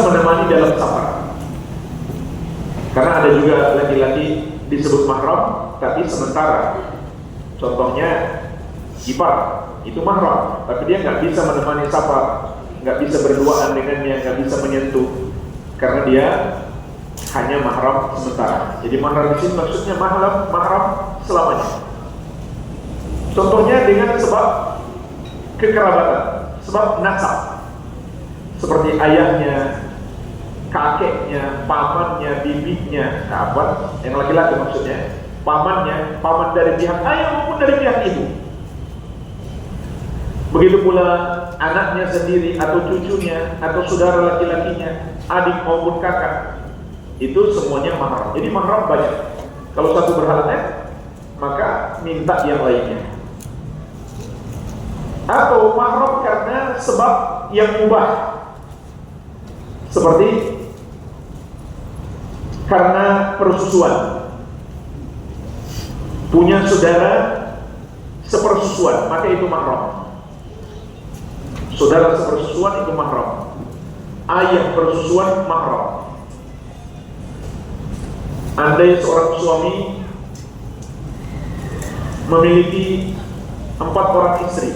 menemani dalam safar. Karena ada juga laki-laki disebut mahram tapi sementara. Contohnya ipar, itu mahram, tapi dia nggak bisa menemani safar, nggak bisa berduaan dengannya, nggak bisa menyentuh, karena dia hanya mahram sementara. Jadi mahram di sini maksudnya mahram selamanya. Contohnya dengan sebab kekerabatan, sebab nasab, seperti ayahnya, kakeknya, pamannya, bibinya, apa? Yang laki-laki maksudnya, pamannya, paman dari pihak ayah maupun dari pihak ibu. Begitu pula anaknya sendiri atau cucunya atau saudara laki-lakinya, adik maupun kakak, itu semuanya mahram. Jadi mahram banyak. Kalau satu berhalangan, maka minta yang lainnya. Atau mahram karena sebab yang mubah, seperti karena persusuan, punya saudara sepersusuan, maka itu mahram. Saudara sepersusuan itu mahram. Ayah persusuan mahram. Andai seorang suami memiliki 4 orang istri,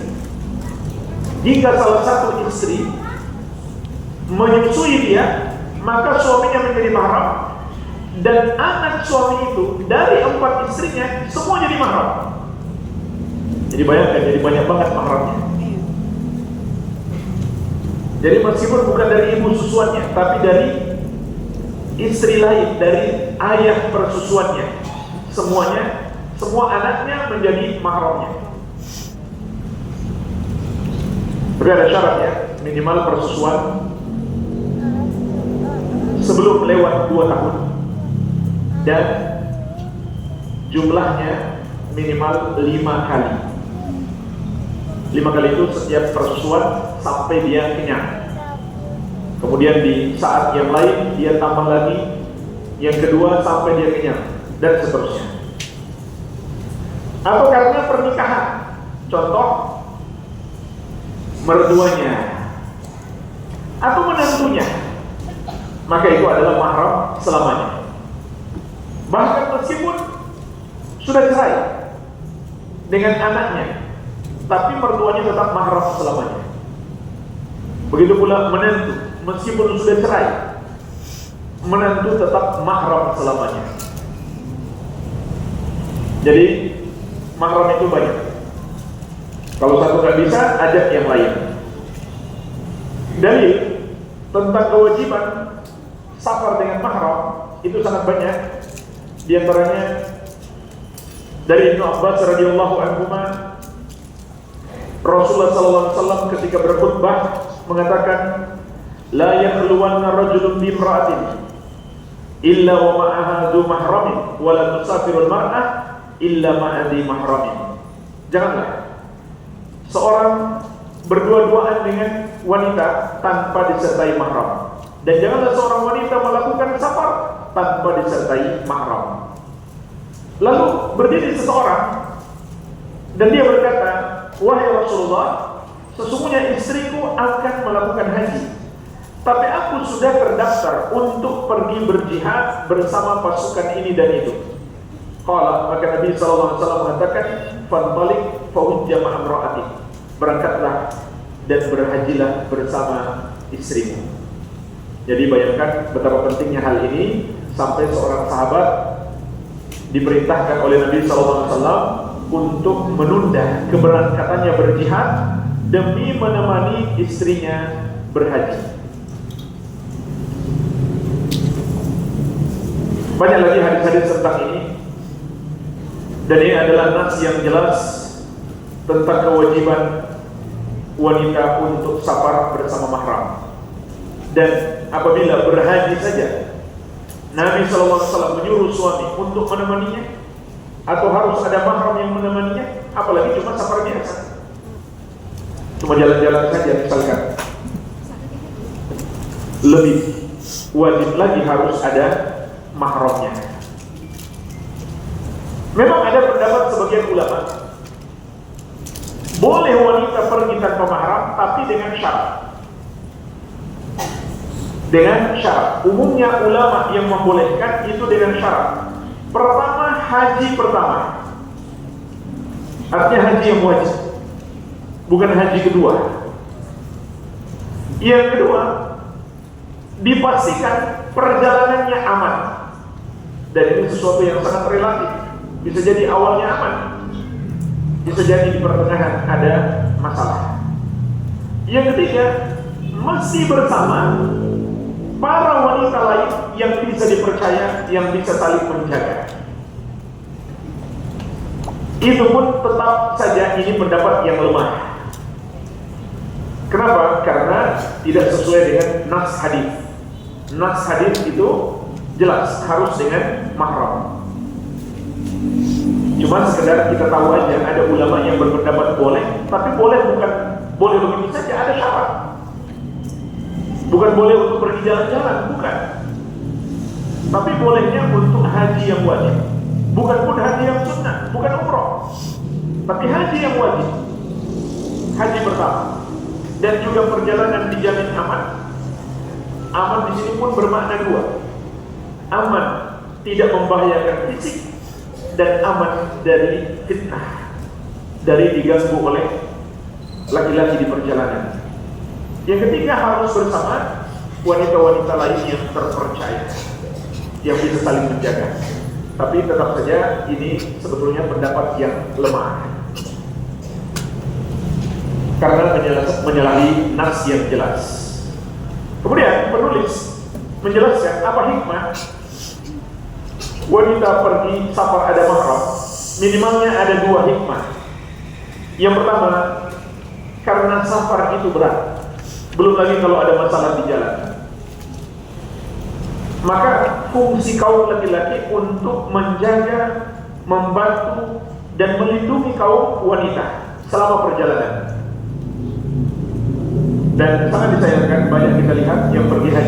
jika salah satu istri menyusui dia, maka suaminya menjadi mahram, dan anak suami itu dari 4 istrinya semua jadi mahram. Jadi bayangkan, jadi banyak banget mahramnya. Jadi meskipun bukan dari ibu susuannya, tapi dari istri lain, dari ayah persusuannya, semuanya, semua anaknya menjadi mahramnya. Tapi ada syaratnya, minimal persusuan sebelum lewat 2 tahun, dan jumlahnya minimal 5 kali. 5 kali itu setiap persusuan sampai dia kenyang. Kemudian di saat yang lain dia tambah lagi, yang kedua sampai dia kenyang, dan seterusnya. Atau karena pernikahan, contoh mertuanya atau menantunya, maka itu adalah mahram selamanya. Bahkan meskipun sudah cerai dengan anaknya, tapi mertuanya tetap mahram selamanya. Begitu pula menantu, meskipun sudah cerai, menantu tetap mahram selamanya. Jadi mahram itu banyak. Kalau satu nggak bisa, ajak yang lain. Dalil tentang kewajiban safar dengan mahram itu sangat banyak. Di antaranya dari Ibnu Abbas radhiyallahu anhu, Rasulullah SAW ketika berkhutbah mengatakan, la yakhluwanna rajulun bimra'atin illa wa ma'aha dzu mahramin wa la tusafirul mar'ah illa ma'adhi mahramin. Janganlah seorang berdua-duaan dengan wanita tanpa disertai mahram, dan janganlah seorang wanita melakukan safar tanpa disertai mahram. Lalu berdiri seseorang dan dia berkata, wahai Rasulullah, sesungguhnya istriku akan melakukan haji, tapi aku sudah terdaftar untuk pergi berjihad bersama pasukan ini dan itu. Qala, maka Nabi SAW mengatakan, fantalik fawujja ma'amra'ati, berangkatlah dan berhajilah bersama istrimu. Jadi bayangkan betapa pentingnya hal ini, sampai seorang sahabat diperintahkan oleh Nabi SAW untuk menunda keberangkatannya berjihad demi menemani istrinya berhaji. Banyak lagi hadis-hadis tentang ini, dan ini adalah nas yang jelas tentang kewajiban wanita untuk safar bersama mahram. Dan apabila berhaji saja, Nabi SAW menyuruh suami untuk menemaninya, atau harus ada mahram yang menemaninya, apalagi cuma safar biasa, cuma jalan-jalan saja misalkan. Lebih wajib lagi harus ada mahramnya. Memang ada pendapat sebagian ulama, boleh wanita pergi tanpa mahram, tapi dengan syarat. dengan syarat. Umumnya ulama yang membolehkan itu dengan syarat. Pertama, haji pertama, artinya haji yang wajib, bukan haji kedua. Yang kedua, dipastikan perjalanannya aman. Dan ini sesuatu yang sangat relatif. Bisa jadi awalnya aman, bisa jadi di pertengahan ada masalah. Yang ketiga, masih bersama para wanita lain yang bisa dipercaya, yang bisa saling menjaga. Itu pun tetap saja ini pendapat yang lemah. Kenapa? Karena tidak sesuai dengan nas hadis. Nas hadis itu jelas harus dengan mahram. Cuma sekedar kita tahu aja, ada ulama yang berpendapat boleh, tapi boleh bukan boleh begitu saja, ada syarat. Bukan boleh untuk pergi jalan-jalan, bukan. Tapi bolehnya untuk haji yang wajib. Bukan pun haji yang sunnah, bukan umroh, tapi haji yang wajib. Haji pertama. Dan juga perjalanan dijamin aman. Aman di sini pun bermakna dua. Aman tidak membahayakan fisik, dan aman dari fitnah, dari diganggu oleh laki-laki di perjalanan. Yang ketiga, harus bersama wanita-wanita lain yang terpercaya, yang bisa saling menjaga. Tapi tetap saja ini sebetulnya pendapat yang lemah, karena menyalahi nas yang jelas. Kemudian penulis menjelaskan apa hikmah wanita pergi safar ada mahram. Minimalnya ada dua hikmah. Yang pertama, karena safar itu berat, belum lagi kalau ada masalah di jalan. Maka fungsi kaum laki-laki untuk menjaga, membantu, dan melindungi kaum wanita selama perjalanan. Dan sangat disayangkan banyak kita lihat yang pergi haji